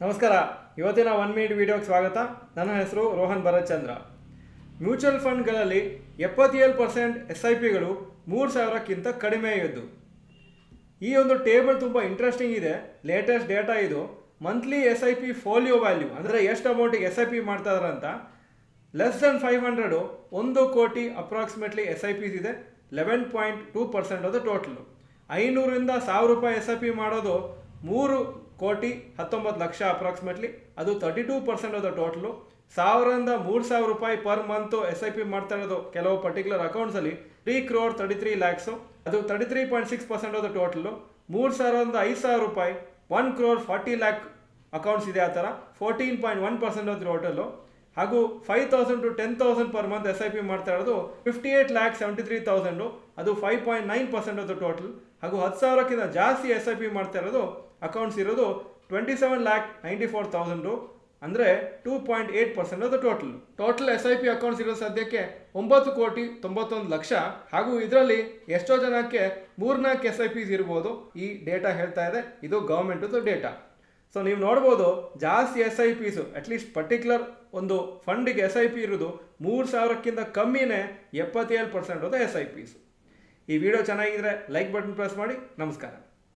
ನಮಸ್ಕಾರ. ಇವತ್ತಿನ 1 ಮಿನಿಟ್ ವಿಡಿಯೋಗೆ ಸ್ವಾಗತ. ನನ್ನ ಹೆಸರು ರೋಹನ್ ಭರತ್ಚಂದ್ರ. ಮ್ಯೂಚುವಲ್ ಫಂಡ್ಗಳಲ್ಲಿ 77% SIPಗಳು 3000ಕ್ಕಿಂತ ಕಡಿಮೆ ಇದ್ದು. ಈ ಒಂದು ಟೇಬಲ್ ತುಂಬ ಇಂಟ್ರೆಸ್ಟಿಂಗ್ ಇದೆ. ಲೇಟೆಸ್ಟ್ ಡೇಟಾ ಇದು. ಮಂತ್ಲಿ SIP ಫೋಲಿಯೋ ವ್ಯಾಲ್ಯೂ ಅಂದರೆ ಎಷ್ಟು ಅಮೌಂಟಿಗೆ SIP ಮಾಡ್ತಾ ಇದ್ದಾರೆ ಅಂತ ಲೆಸ್ ದೆನ್ 500 1 ಕೋಟಿ ಅಪ್ರಾಕ್ಸಿಮೇಟ್ಲಿ SIPs ಇದೆ. 11.2% ಆಫ್ ದ ಟೋಟಲ್. 500ರಿಂದ 1000 ರೂಪಾಯಿ SIP ಮಾಡೋದು 3 ಕೋಟಿ 19 ಲಕ್ಷ ಅಪ್ರಾಕ್ಸಿಮೇಟ್ಲಿ, ಅದು 32% ಆಫ್ ದ ಟೋಟಲು. 1000ರಿಂದ 3000 ರೂಪಾಯಿ ಪರ್ ಮಂತು SIP ಮಾಡ್ತಾ ಇರೋದು ಕೆಲವು ಪರ್ಟಿಕ್ಯುಲರ್ ಅಕೌಂಟ್ಸಲ್ಲಿ 3 crore 33 lakhs, ಅದು 33.6% ಆಫ್ ದ ಟೋಟಲು. 3000ರಿಂದ 5000 ರೂಪಾಯಿ 1 crore 40 lakh ಅಕೌಂಟ್ಸ್ ಇದೆ. ಆ ಥರ 14.1% ಆಫ್ ದ ಟೋಟಲು. ಹಾಗೂ 5000 to 10,000 ಪರ್ ಮಂತ್ SIP ಮಾಡ್ತಾ ಇರೋದು 58,73,000, ಅದು 5.9% ಆಫ್ ದ ಟೋಟಲ್. ಹಾಗೂ 10,000ಕ್ಕಿಂತ ಜಾಸ್ತಿ SIP ಮಾಡ್ತಾ ಇರೋದು ಅಕೌಂಟ್ಸ್ ಇರೋದು 27,94,000, ಅಂದರೆ 2.8% of the total. SIP accounts ಇರೋ ಸದ್ಯಕ್ಕೆ 9 ಕೋಟಿ 91 ಲಕ್ಷ. ಹಾಗೂ ಇದರಲ್ಲಿ ಎಷ್ಟೋ ಜನಕ್ಕೆ 3-4 SIPs ಇರ್ಬೋದು. ಈ ಡೇಟಾ ಹೇಳ್ತಾ ಇದೆ, ಇದು ಗೌರ್ಮೆಂಟದು ಡೇಟಾ. ಸೊ ನೀವು ನೋಡ್ಬೋದು, ಜಾಸ್ತಿ SIPs ಅಟ್ಲೀಸ್ಟ್ ಪರ್ಟಿಕ್ಯುಲರ್ ಒಂದು ಫಂಡಿಗೆ SIP ಇರೋದು 3000ಕ್ಕಿಂತ ಕಮ್ಮಿನೇ 77% ಆಫ್ ದ SIPs. ಈ ವಿಡಿಯೋ ಚೆನ್ನಾಗಿದ್ರೆ ಲೈಕ್ ಬಟನ್ ಪ್ರೆಸ್ ಮಾಡಿ. ನಮಸ್ಕಾರ.